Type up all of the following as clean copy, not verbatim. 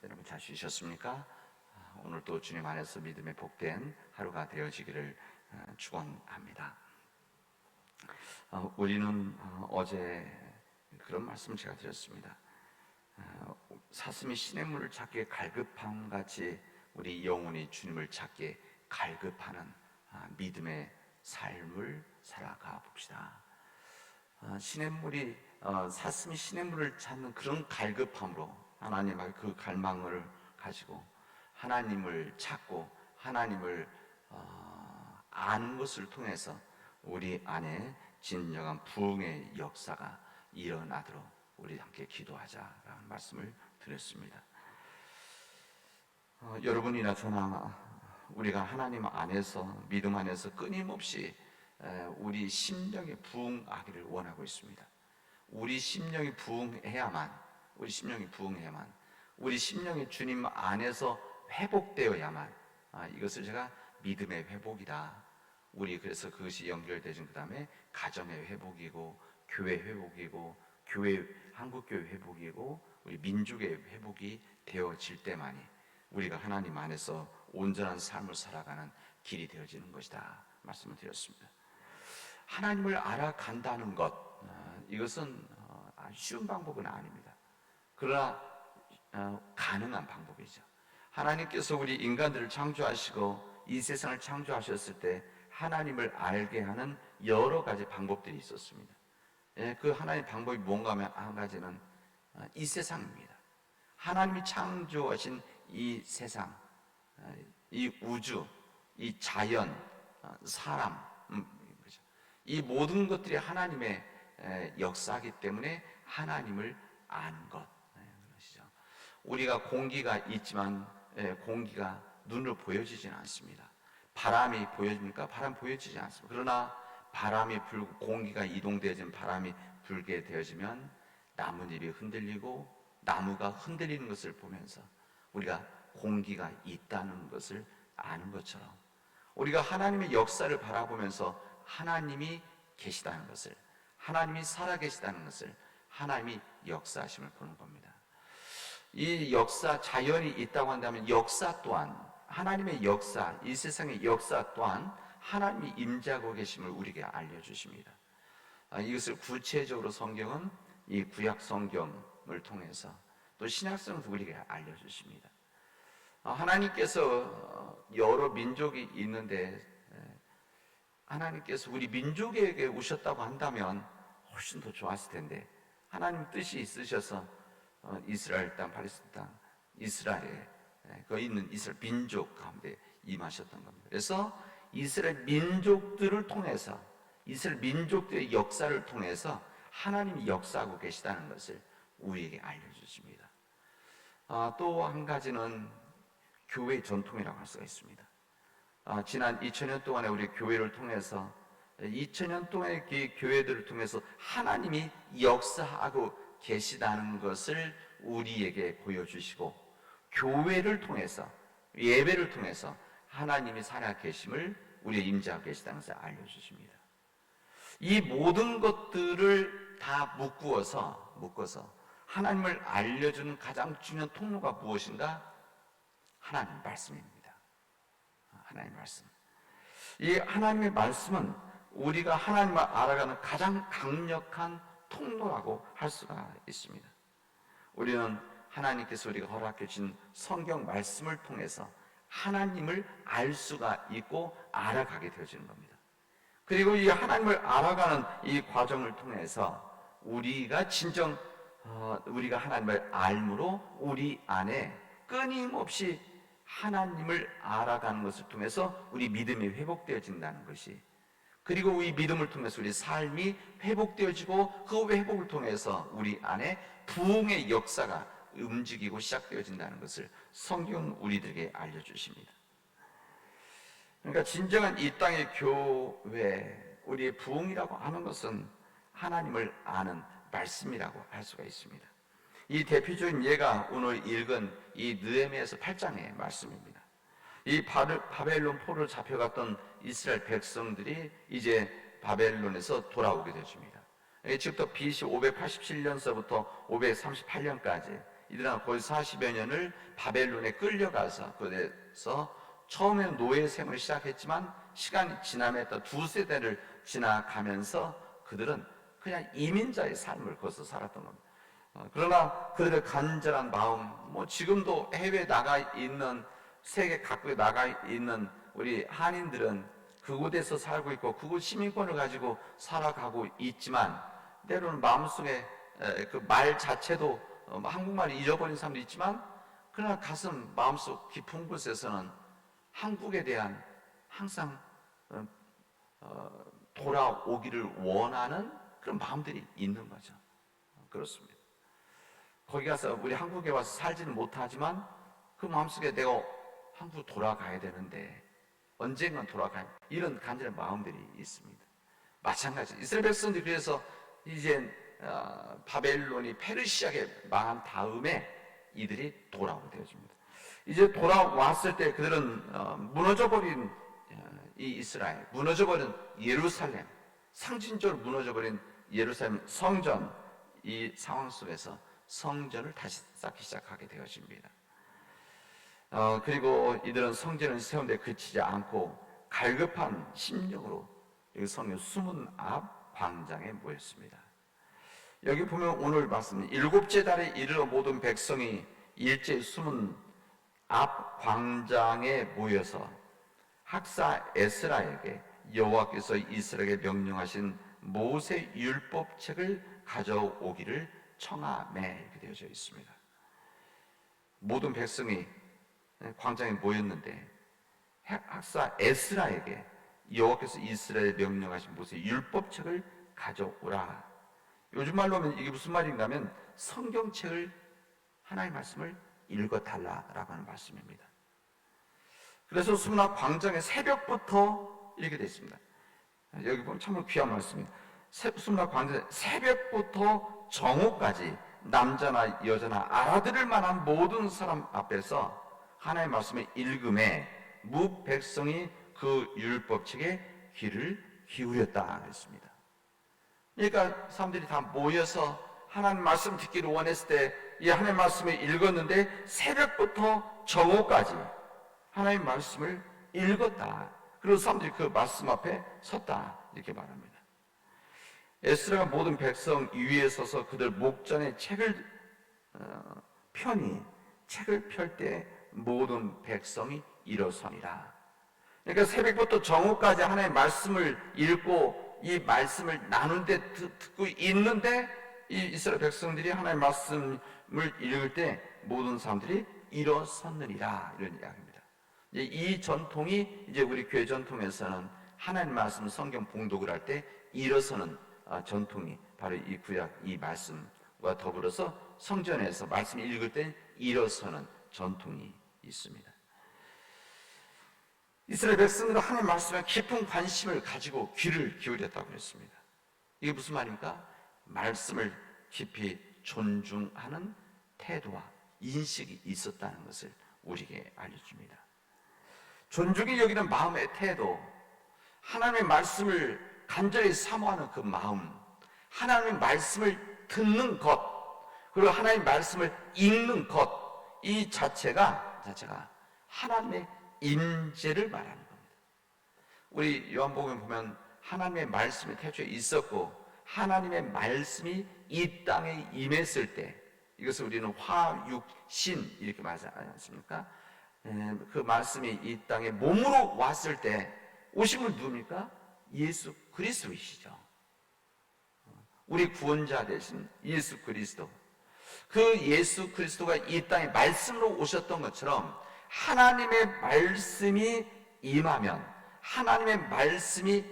여러분 잘 쉬셨습니까? 오늘 또 주님 안에서 믿음의 복된 하루가 되어지기를 축원합니다. 우리는 어제 그런 말씀을 제가 드렸습니다. 사슴이 시냇물을 찾기에 갈급함 같이 우리 영혼이 주님을 찾기에 갈급하는 믿음의 삶을 살아가 봅시다. 사슴이 시냇물을 찾는 그런 갈급함으로 하나님의 그 갈망을 가지고 하나님을 찾고 하나님을 아는 것을 통해서 우리 안에 진정한 부흥의 역사가 일어나도록 우리 함께 기도하자라는 말씀을 드렸습니다. 여러분이나 저나 우리가 하나님 안에서 믿음 안에서 끊임없이 우리 심령이 부흥하기를 원하고 있습니다. 우리 심령이 부흥해야만 우리 심령이 주님 안에서 회복되어야만 이것을 제가 믿음의 회복이다. 우리 그래서 그것이 연결되진 그 다음에 가정의 회복이고 교회 회복이고 한국교회 회복이고 우리 민족의 회복이 되어질 때만이 우리가 하나님 안에서 온전한 삶을 살아가는 길이 되어지는 것이다 말씀을 드렸습니다. 하나님을 알아간다는 것, 이것은 쉬운 방법은 아닙니다. 그러나 가능한 방법이죠. 하나님께서 우리 인간들을 창조하시고 이 세상을 창조하셨을 때 하나님을 알게 하는 여러 가지 방법들이 있었습니다. 그 하나님의 방법이 뭔가 하면 한 가지는 이 세상입니다. 하나님이 창조하신 이 세상, 이 우주, 이 자연, 사람, 이 모든 것들이 하나님의 역사이기 때문에 하나님을 아는 것. 우리가 공기가 있지만 공기가 눈으로 보여지지는 않습니다. 바람이 보여집니까? 바람 보여지지 않습니다. 그러나 바람이 불고 공기가 이동되어지는 바람이 불게 되어지면 나뭇잎이 흔들리고 나무가 흔들리는 것을 보면서 우리가 공기가 있다는 것을 아는 것처럼 우리가 하나님의 역사를 바라보면서 하나님이 계시다는 것을, 하나님이 살아계시다는 것을, 하나님이 역사하심을 보는 겁니다. 이 역사, 자연이 있다고 한다면 역사 또한, 하나님의 역사, 이 세상의 역사 또한 하나님이 임재하고 계심을 우리에게 알려주십니다. 이것을 구체적으로 성경은 이 구약 성경을 통해서 또 신약 성경도 우리에게 알려주십니다. 하나님께서 여러 민족이 있는데 하나님께서 우리 민족에게 오셨다고 한다면 훨씬 더 좋았을 텐데 하나님 뜻이 있으셔서 이스라엘 땅, 팔레스타인 땅, 이스라엘에 거기 있는 이스라엘 민족 가운데 임하셨던 겁니다. 그래서 이스라엘 민족들을 통해서 이스라엘 민족들의 역사를 통해서 하나님이 역사하고 계시다는 것을 우리에게 알려주십니다. 또 한 가지는 교회의 전통이라고 할 수가 있습니다. 지난 2000년 동안에 우리 교회를 통해서 2000년 동안의 교회들을 통해서 하나님이 역사하고 계시다는 것을 우리에게 보여주시고 교회를 통해서 예배를 통해서 하나님이 살아계심을 우리의 임재하고 계시다는 것을 알려주십니다. 이 모든 것들을 다 묶어서 하나님을 알려주는 가장 중요한 통로가 무엇인가? 하나님 말씀입니다. 하나님 말씀. 이 하나님의 말씀은 우리가 하나님을 알아가는 가장 강력한 통로라고 할 수가 있습니다. 우리는 하나님께서 우리가 허락해 주신 성경 말씀을 통해서 하나님을 알 수가 있고 알아가게 되어지는 겁니다. 그리고 이 하나님을 알아가는 이 과정을 통해서 우리가 우리가 하나님을 알므로 우리 안에 끊임없이 하나님을 알아가는 것을 통해서 우리 믿음이 회복되어진다는 것이, 그리고 이 믿음을 통해서 우리 삶이 회복되어지고 그 회복을 통해서 우리 안에 부흥의 역사가 움직이고 시작되어진다는 것을 성경은 우리들에게 알려주십니다. 그러니까 진정한 이 땅의 교회, 우리의 부흥이라고 하는 것은 하나님을 아는 말씀이라고 할 수가 있습니다. 이 대표적인 예가 오늘 읽은 이 느헤미야서 8장의 말씀입니다. 이 바벨론 포로로 잡혀갔던 이스라엘 백성들이 이제 바벨론에서 돌아오게 되십니다. 지금부터 BC 587년서부터 538년까지 이들은 거의 40여 년을 바벨론에 끌려가서 그래서 처음에는 노예 생활을 시작했지만 시간이 지남에 따라 두 세대를 지나가면서 그들은 그냥 이민자의 삶을 거쳐 살았던 겁니다. 그러나 그들의 간절한 마음, 지금도 해외에 나가 있는, 세계 각국에 나가 있는 우리 한인들은 그곳에서 살고 있고 그곳 시민권을 가지고 살아가고 있지만 때로는 마음속에 그 말 자체도 한국말을 잃어버린 사람도 있지만, 그러나 가슴 마음속 깊은 곳에서는 한국에 대한 항상 돌아오기를 원하는 그런 마음들이 있는 거죠. 그렇습니다. 거기 가서 우리 한국에 와서 살지는 못하지만 그 마음속에 내가 한국 돌아가야 되는데 언젠간 돌아가야, 이런 간절한 마음들이 있습니다. 마찬가지 이스라엘 백성들이 그래서 이제 바벨론이 페르시아에 망한 다음에 이들이 돌아오게 되어집니다. 이제 돌아왔을 때 그들은 무너져버린 이 이스라엘, 무너져버린 예루살렘, 상징적으로 무너져버린 예루살렘 성전, 이 상황 속에서 성전을 다시 쌓기 시작하게 되어집니다. 그리고 이들은 성전을 세우는데 그치지 않고 갈급한 심령으로 여기 성경 수문 앞 광장에 모였습니다. 여기 보면 오늘 말씀, 일곱째 달에 이르러 모든 백성이 일제히 수문 앞 광장에 모여서 학사 에스라에게 여호와께서 이스라엘에게 명령하신 모세 율법책을 가져오기를 청하매, 이렇게 되어져 있습니다. 모든 백성이 광장에 모였는데 학사 에스라에게 여호와께서 이스라엘에 명령하신 모세 율법책을 가져오라. 요즘 말로 하면 이게 무슨 말인가 하면 성경책을, 하나님의 말씀을 읽어달라라고 하는 말씀입니다. 그래서 수문앞 광장에 새벽부터 이렇게 되어 있습니다. 여기 보면 참으로 귀한 말씀입니다. 수문앞 광장에 새벽부터 정오까지 남자나 여자나 알아들을 만한 모든 사람 앞에서 하나님의 말씀을 읽음에 무 백성이 그 율법책에 귀를 기울였다 그랬습니다. 그러니까 사람들이 다 모여서 하나님 말씀 듣기를 원했을 때 이 하나님 말씀을 읽었는데 새벽부터 정오까지 하나님 말씀을 읽었다. 그리고 사람들이 그 말씀 앞에 섰다, 이렇게 말합니다. 에스라가 모든 백성 위에 서서 그들 목전에 책을 펴니 책을 펼 때 모든 백성이 일어서니라. 그러니까 새벽부터 정오까지 하나님의 말씀을 읽고 이 말씀을 나누는데 듣고 있는데 이 이스라엘 백성들이 하나님의 말씀을 읽을 때 모든 사람들이 일어섰느니라, 이런 이야기입니다. 이 전통이 이제 우리 교회 전통에서는 하나님 말씀 성경 봉독을 할 때 일어서는 전통이 바로 이 구약 이 말씀과 더불어서 성전에서 말씀 읽을 때 일어서는 전통이 있습니다. 이스라엘 백성들은 하나님 말씀에 깊은 관심을 가지고 귀를 기울였다고 했습니다. 이게 무슨 말입니까? 말씀을 깊이 존중하는 태도와 인식이 있었다는 것을 우리에게 알려줍니다. 존중이 여기는 마음의 태도, 하나님의 말씀을 간절히 사모하는 그 마음, 하나님의 말씀을 듣는 것, 그리고 하나님의 말씀을 읽는 것, 이 자체가 하나님의 임재를 말하는 겁니다. 우리 요한복음에 보면 하나님의 말씀이 태초에 있었고 하나님의 말씀이 이 땅에 임했을 때, 이것을 우리는 화육신 이렇게 말하지 않습니까? 그 말씀이 이 땅에 몸으로 왔을 때 오신 분 누굽니까? 예수 그리스도이시죠. 우리 구원자 되신 예수 그리스도. 그 예수 그리스도가 이 땅에 말씀으로 오셨던 것처럼 하나님의 말씀이 임하면, 하나님의 말씀이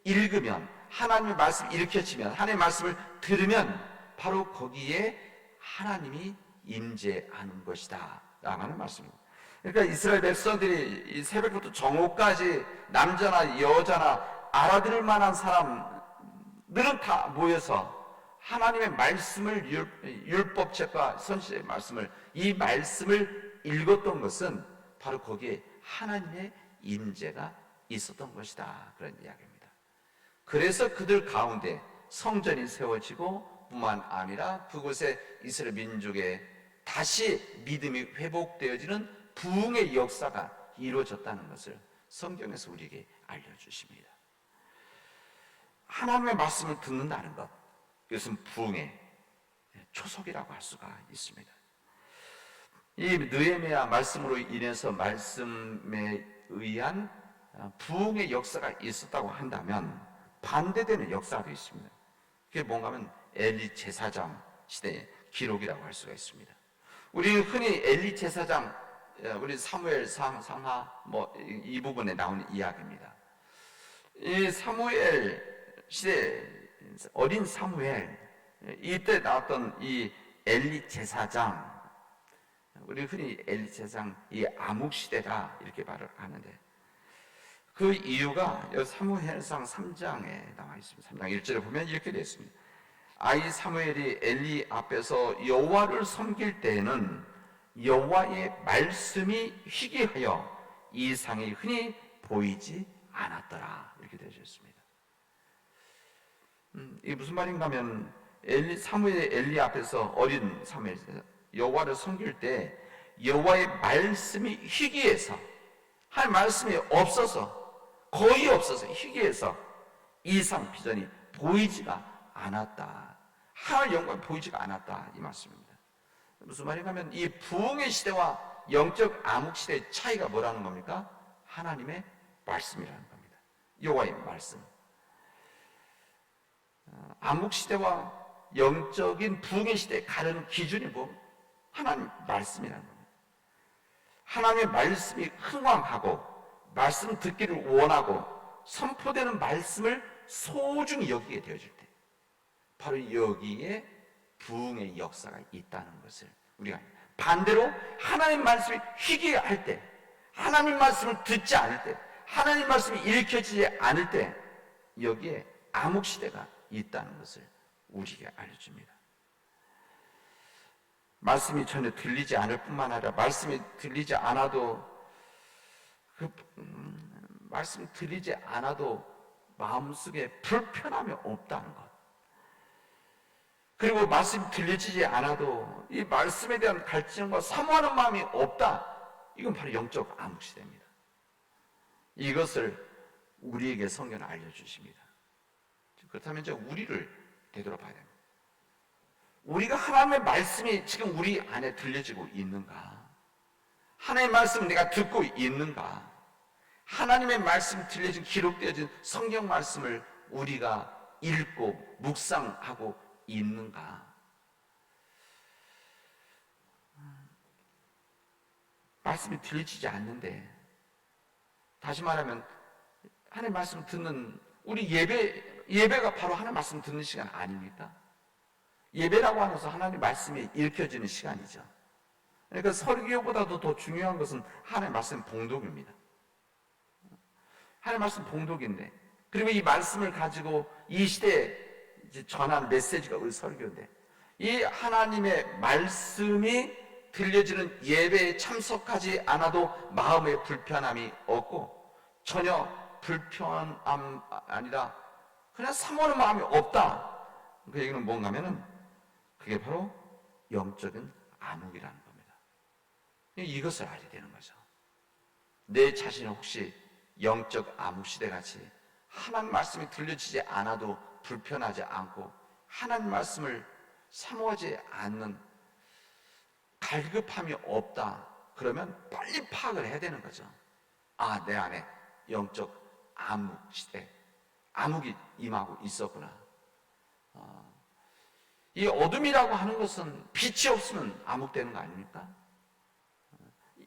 읽으면, 하나님의 말씀이 일으켜지면, 하나님의 말씀을 들으면 바로 거기에 하나님이 임재하는 것이다 라고 하는 말씀입니다. 그러니까 이스라엘 백성들이 이 새벽부터 정오까지 남자나 여자나 알아들을 만한 사람들은 다 모여서 하나님의 말씀을, 율법책과 선지자의 말씀을, 이 말씀을 읽었던 것은 바로 거기에 하나님의 임재가 있었던 것이다, 그런 이야기입니다. 그래서 그들 가운데 성전이 세워지고 뿐만 아니라 그곳에 이스라엘 민족의 다시 믿음이 회복되어지는 부흥의 역사가 이루어졌다는 것을 성경에서 우리에게 알려주십니다. 하나님의 말씀을 듣는다는 것, 이것은 부흥의 초석이라고 할 수가 있습니다. 이 느헤미야 말씀으로 인해서 말씀에 의한 부흥의 역사가 있었다고 한다면 반대되는 역사도 있습니다. 그게 뭔가 하면 엘리 제사장 시대의 기록이라고 할 수가 있습니다. 우리는 흔히 엘리 제사장, 우리 사무엘 상하 이 부분에 나오는 이야기입니다. 이 사무엘 시대 어린 사무엘, 이때 나왔던 이 엘리 제사장, 우리 흔히 엘리 제사장 이 암흑 시대다 이렇게 말을 하는데, 그 이유가 사무엘상 3장에 나와 있습니다. 3장 1절에 보면 이렇게 되어 있습니다. 아이 사무엘이 엘리 앞에서 여호와를 섬길 때에는 여호와의 말씀이 희귀하여 이상이 흔히 보이지 않았더라, 이렇게 되어 있습니다. 이게 무슨 말인가 하면 사무엘이 엘리 앞에서 어린 사무엘 여호와를 섬길 때 여호와의 말씀이 희귀해서, 할 말씀이 없어서, 거의 없어서 희귀해서 이상 비전이 보이지가 않았다, 할 영광이 보이지가 않았다, 이 말씀입니다. 무슨 말인가 하면 이 부흥의 시대와 영적 암흑 시대의 차이가 뭐라는 겁니까? 하나님의 말씀이라는 겁니다. 여호와의 말씀. 암흑 시대와 영적인 부흥의 시대에 가르는 기준이 뭐? 하나님 말씀이라는 겁니다. 하나님의 말씀이 흥왕하고 말씀 듣기를 원하고 선포되는 말씀을 소중히 여기게 되어질 때, 바로 여기에 부흥의 역사가 있다는 것을 우리가, 반대로 하나님 말씀이 희귀할 때, 하나님 말씀을 듣지 않을 때, 하나님 말씀이 읽혀지지 않을 때, 여기에 암흑 시대가 있다는 것을 우리에게 알려줍니다. 말씀이 전혀 들리지 않을 뿐만 아니라, 말씀이 들리지 않아도 말씀이 들리지 않아도 마음속에 불편함이 없다는 것, 그리고 말씀이 들려지지 않아도 이 말씀에 대한 갈증과 사모하는 마음이 없다, 이건 바로 영적 암흑 시대입니다. 이것을 우리에게 성경은 알려주십니다. 그렇다면 이제 우리를 되돌아봐야 됩니다. 우리가 하나님의 말씀이 지금 우리 안에 들려지고 있는가? 하나님의 말씀을 내가 듣고 있는가? 하나님의 말씀 들려진, 기록되어진 성경 말씀을 우리가 읽고 묵상하고 있는가? 말씀이 들려지지 않는데, 다시 말하면 하나님의 말씀 듣는 우리 예배가 바로 하나님의 말씀 듣는 시간 아닙니까? 예배라고 하면서 하나님의 말씀이 읽혀지는 시간이죠. 그러니까 설교보다도 더 중요한 것은 하나님의 말씀 봉독입니다. 하나님의 말씀 봉독인데, 그리고 이 말씀을 가지고 이 시대에 전한 메시지가 우리 설교인데, 이 하나님의 말씀이 들려지는 예배에 참석하지 않아도 마음의 불편함이 없고, 전혀 불편함 아니라 그냥 사모하는 마음이 없다, 그 얘기는 뭔가 하면은 그게 바로 영적인 암흑이라는 겁니다. 이것을 알게 되는 거죠. 내 자신이 혹시 영적 암흑 시대같이 하나님 말씀이 들려지지 않아도 불편하지 않고 하나님 말씀을 사모하지 않는 갈급함이 없다, 그러면 빨리 파악을 해야 되는 거죠. 아, 내 안에 영적 암흑 시대, 암흑이 임하고 있었구나. 이 어둠이라고 하는 것은 빛이 없으면 암흑되는 거 아닙니까?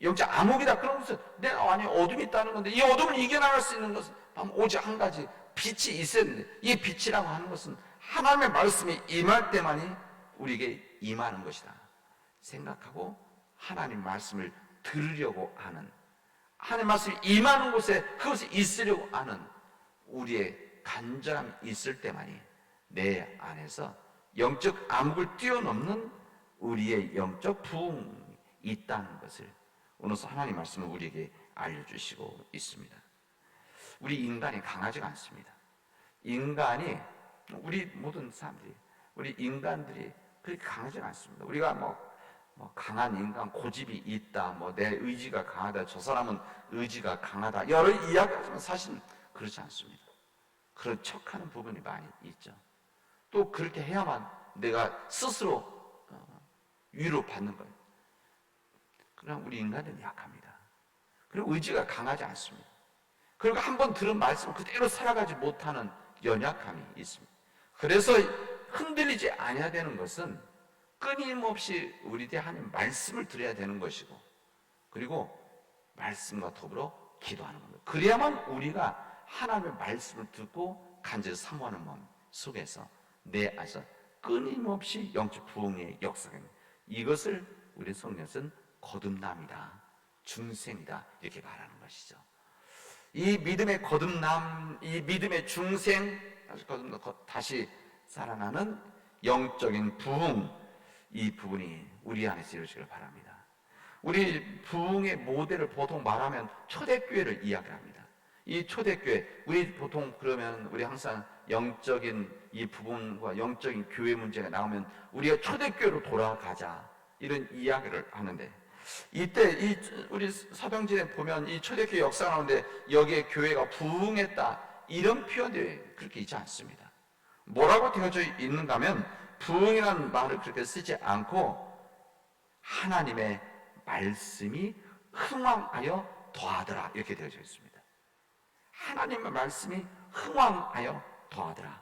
영적 암흑이다 그러면서 내가 안에 어둠이 있다는 건데, 이 어둠을 이겨나갈 수 있는 것은 오직 한 가지, 빛이 있어야 되는데, 이 빛이라고 하는 것은 하나님의 말씀이 임할 때만이 우리에게 임하는 것이다 생각하고 하나님 말씀을 들으려고 하는, 하나님 말씀이 임하는 곳에 그것이 있으려고 하는 우리의 간절함이 있을 때만이 내 안에서 영적 암흑을 뛰어넘는 우리의 영적 부흥이 있다는 것을 오늘서 하나님 말씀을 우리에게 알려주시고 있습니다. 우리 인간이 강하지가 않습니다. 인간이, 우리 모든 사람들이, 우리 인간들이 그렇게 강하지가 않습니다. 우리가 뭐 강한 인간 고집이 있다, 뭐 내 의지가 강하다, 저 사람은 의지가 강하다, 여러 이야기하지만 사실 그렇지 않습니다. 그런 척하는 부분이 많이 있죠. 또 그렇게 해야만 내가 스스로 위로받는 거예요. 그냥 우리 인간은 약합니다. 그리고 의지가 강하지 않습니다. 그리고 한번 들은 말씀을 그대로 살아가지 못하는 연약함이 있습니다. 그래서 흔들리지 않아야 되는 것은 끊임없이 우리 대 하나님 말씀을 드려야 되는 것이고, 그리고 말씀과 더불어 기도하는 겁니다. 그래야만 우리가 하나님의 말씀을 듣고 간절히 사모하는 마음 속에서 내 안에서 끊임없이 영적 부흥의 역사가 있습니다. 이것을 우리 성경에서는 거듭남이다, 중생이다 이렇게 말하는 것이죠. 이 믿음의 거듭남, 이 믿음의 중생, 다시 살아나는 영적인 부흥, 이 부분이 우리 안에서 이루어지길 바랍니다. 우리 부흥의 모델을 보통 말하면 초대교회를 이야기합니다. 이 초대교회, 우리 보통 그러면 우리 항상 영적인 이 부분과 영적인 교회 문제가 나오면 우리가 초대교회로 돌아가자 이런 이야기를 하는데, 이때 우리 사도행전에 보면 이 초대교회 역사 가운데 여기에 교회가 부흥했다 이런 표현들이 그렇게 있지 않습니다. 뭐라고 되어져 있는가 하면 부흥이라는 말을 그렇게 쓰지 않고 하나님의 말씀이 흥왕하여 더하더라 이렇게 되어져 있습니다. 하나님의 말씀이 흥왕하여 더하더라.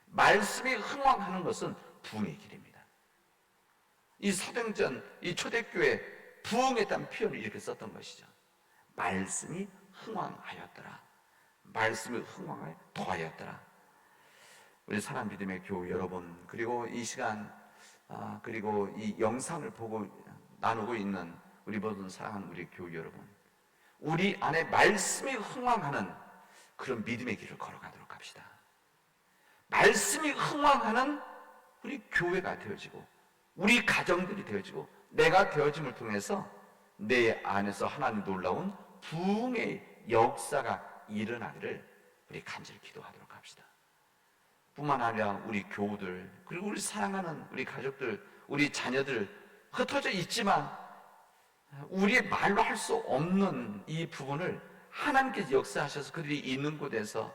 말씀이 흥왕하는 것은 부흥의 길입니다. 이 사도행전, 이 초대교회 부흥했다는 표현을 이렇게 썼던 것이죠. 말씀이 흥왕하였더라. 말씀이 흥왕하여 더하였더라. 우리 사랑 믿음의 교우 여러분, 그리고 이 시간 그리고 이 영상을 보고 나누고 있는 우리 모든 사랑하는 우리 교우 여러분, 우리 안에 말씀이 흥왕하는 그런 믿음의 길을 걸어가도록 합시다. 말씀이 흥왕하는 우리 교회가 되어지고 우리 가정들이 되어지고 내가 되어짐을 통해서 내 안에서 하나님 놀라운 부흥의 역사가 일어나기를 우리 간절히 기도하도록 합시다. 뿐만 아니라 우리 교우들, 그리고 우리 사랑하는 우리 가족들, 우리 자녀들 흩어져 있지만 우리의 말로 할 수 없는 이 부분을 하나님께서 역사하셔서 그들이 있는 곳에서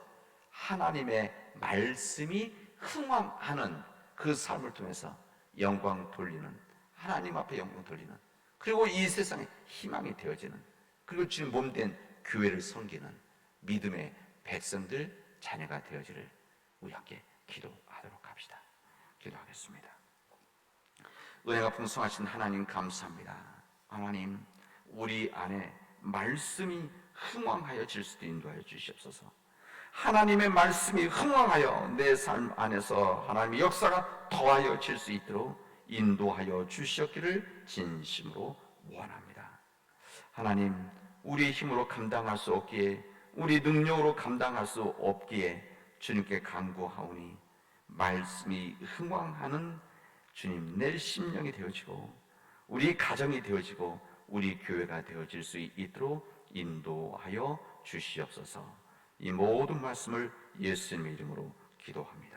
하나님의 말씀이 흥왕하는 그 삶을 통해서 영광 돌리는, 하나님 앞에 영광 돌리는, 그리고 이 세상에 희망이 되어지는, 그리고 주님 몸된 교회를 섬기는 믿음의 백성들, 자녀가 되어지를 우리 함께 기도하도록 합시다. 기도하겠습니다. 은혜가 풍성하신 하나님 감사합니다. 하나님, 우리 안에 말씀이 흥왕하여질 수도 인도하여 주시옵소서. 하나님의 말씀이 흥왕하여 내 삶 안에서 하나님의 역사가 더하여질 수 있도록 인도하여 주시옵기를 진심으로 원합니다. 하나님, 우리의 힘으로 감당할 수 없기에, 우리 능력으로 감당할 수 없기에 주님께 간구하오니 말씀이 흥왕하는 주님 내 심령이 되어지고 우리 가정이 되어지고 우리 교회가 되어질 수 있도록 인도하여 주시옵소서. 이 모든 말씀을 예수님의 이름으로 기도합니다.